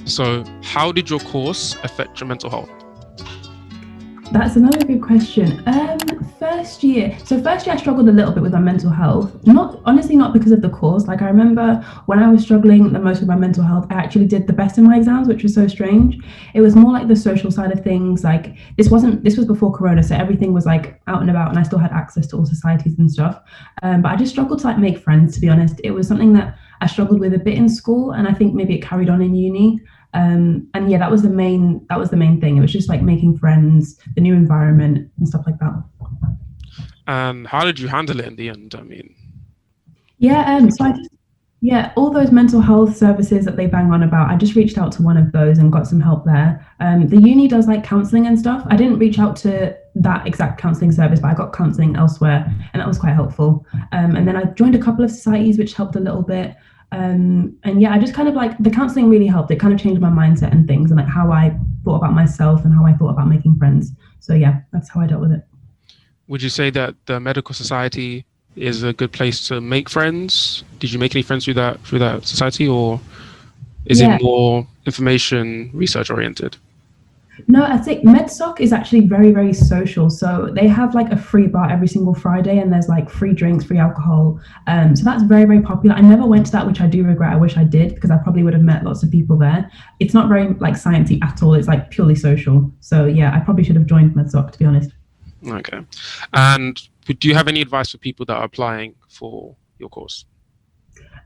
So how did your course affect your mental health? That's another good question. First year I struggled a little bit with my mental health. Not honestly, not because of the course. Like I remember when I was struggling the most with my mental health, I actually did the best in my exams, which was so strange. It was more like the social side of things. Like this was before Corona, so everything was like out and about, and I still had access to all societies and stuff. But I just struggled to like make friends. To be honest, it was something that I struggled with a bit in school, and I think maybe it carried on in uni. And yeah, that was the main thing. It was just like making friends, the new environment and stuff like that. And how did you handle it in the end? I mean, Yeah, for the so I course. just yeah, all those mental health services that they bang on about, I just reached out to one of those and got some help there. The uni does like counselling and stuff. I didn't reach out to that exact counselling service, but I got counselling elsewhere, and that was quite helpful. And then I joined a couple of societies, which helped a little bit. And yeah, I just kind of like the counselling really helped. It kind of changed my mindset and things, and like how I thought about myself and how I thought about making friends. So yeah, that's how I dealt with it. Would you say that the medical society is a good place to make friends? Did you make any friends through that society, or is it Yeah, more information research oriented? no, I think MedSoc is actually very, very social. So they have like a free bar every single Friday, and there's like free drinks, free alcohol. So that's very, very popular. I never went to that, which I do regret. I wish I did because I probably would have met lots of people there. It's not very like sciencey at all. It's like purely social. So yeah, I probably should have joined MedSoc to be honest. Okay. And do you have any advice for people that are applying for your course?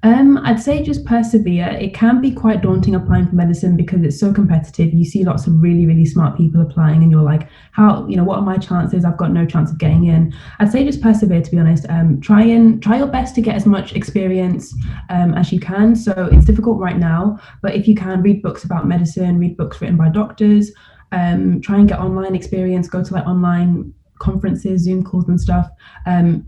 I'd say just persevere. It can be quite daunting applying for medicine because it's so competitive. You see lots of really, really smart people applying, and you're like, what are my chances? I've got no chance of getting in. I'd say just persevere, to be honest. Try your best to get as much experience as you can. So it's difficult right now, but if you can, read books about medicine, read books written by doctors, try and get online experience, go to like online conferences, Zoom calls and stuff.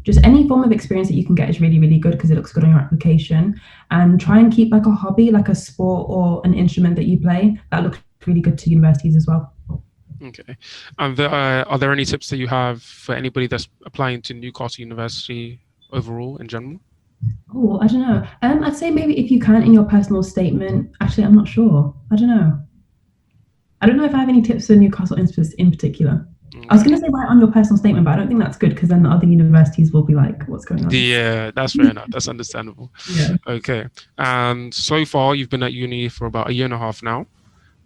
Just any form of experience that you can get is really, really good because it looks good on your application. And try and keep like a hobby, like a sport or an instrument that you play. That looks really good to universities as well. Okay. And are there any tips that you have for anybody that's applying to Newcastle University overall in general? Oh, I don't know. I'd say maybe if you can in your personal statement. Actually, I'm not sure. I don't know. I don't know if I have any tips for Newcastle in particular. I was Okay. going to say write on your personal statement, but I don't think that's good because then the other universities will be like, "What's going on?" Yeah, that's fair enough. That's understandable. Yeah. Okay. And so far, you've been at uni for about a year and a half now.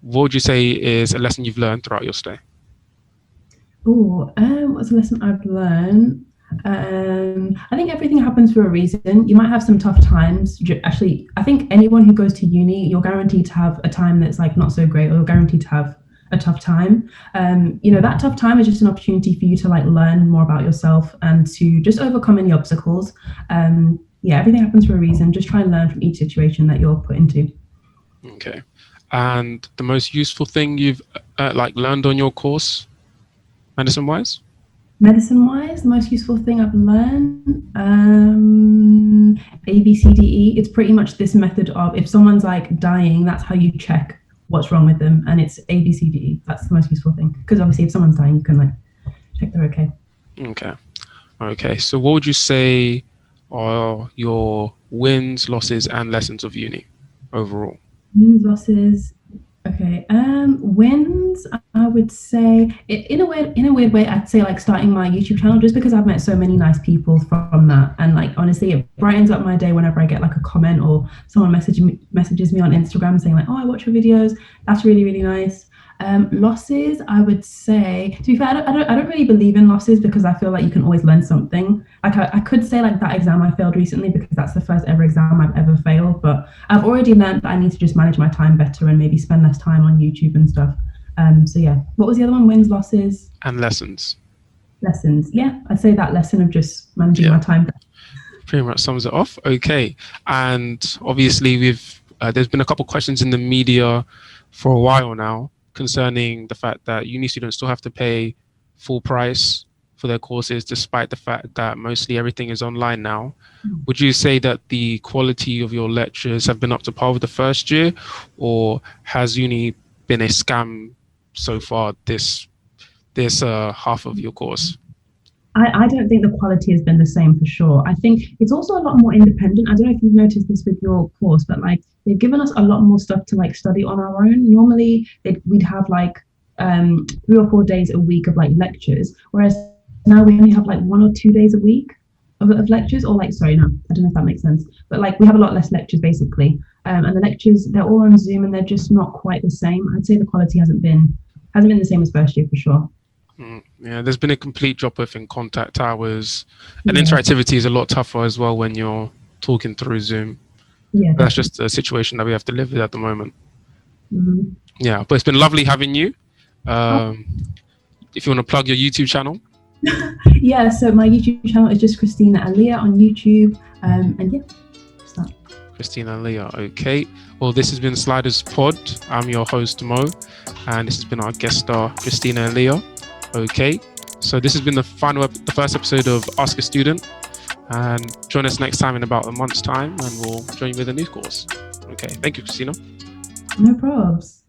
What would you say is a lesson you've learned throughout your stay? Oh, what's a lesson I've learned? I think everything happens for a reason. You might have some tough times. Actually, I think anyone who goes to uni, you're guaranteed to have a time that's like not so great, or you're guaranteed to have a tough time. That tough time is just an opportunity for you to like learn more about yourself and to just overcome any obstacles. Yeah, everything happens for a reason. Just try and learn from each situation that you're put into. Okay. And the most useful thing you've like learned on your course, medicine wise? Medicine wise, the most useful thing I've learned, ABCDE. It's pretty much this method of if someone's like dying, that's how you check what's wrong with them, and it's ABCDE. That's the most useful thing because obviously, if someone's dying, you can like check they're okay. Okay. Okay. So what would you say are your wins, losses, and lessons of uni overall? Wins, losses. Okay. Wins. I would say in a weird way, I'd say like starting my YouTube channel just because I've met so many nice people from that, and like honestly, it brightens up my day whenever I get like a comment or someone messages me on Instagram saying like, "Oh, I watch your videos." That's really, really nice. Losses, I would say. To be fair, I don't really believe in losses because I feel like you can always learn something. Like I could say like that exam I failed recently because that's the first ever exam I've ever failed, but I've already learned that I need to just manage my time better and maybe spend less time on YouTube and stuff. So yeah, what was the other one? Wins, losses, And lessons. lessons. Yeah, I'd say that lesson of just managing Yeah, my time better. pretty much sums it off. Okay. And obviously, there's been a couple questions in the media for a while now concerning the fact that uni students still have to pay full price for their courses, despite the fact that mostly everything is online now. Would you say that the quality of your lectures have been up to par with the first year, or has uni been a scam so far this half of your course? I don't think the quality has been the same for sure. I think it's also a lot more independent. I don't know if you've noticed this with your course, but like they've given us a lot more stuff to like study on our own. Normally we'd have like 3 or 4 days a week of like lectures, whereas now we only have like 1 or 2 days a week of lectures, or like, sorry, no, I don't know if that makes sense, but like we have a lot less lectures basically. And the lectures, they're all on Zoom and they're just not quite the same. I'd say the quality hasn't been the same as first year for sure. Yeah, there's been a complete drop off in contact hours, and Yeah, interactivity is a lot tougher as well when you're talking through Zoom. yeah, That's definitely. just a situation that we have to live with at the moment. Mhm. Yeah, but it's been lovely having you. Oh, Um, if you want to plug your YouTube channel, yeah, so my YouTube channel is just Christina Aliyah on YouTube. And yeah, just that. Christina and Leah. Okay. Well, this has been Sliders Pod. I'm your host, Mo, and this has been our guest star, Christina and Leah. Okay. So this has been the first episode of Ask a Student. And join us next time in about a month's time, and we'll join you with a new course. Okay. Thank you, Christina. No probs.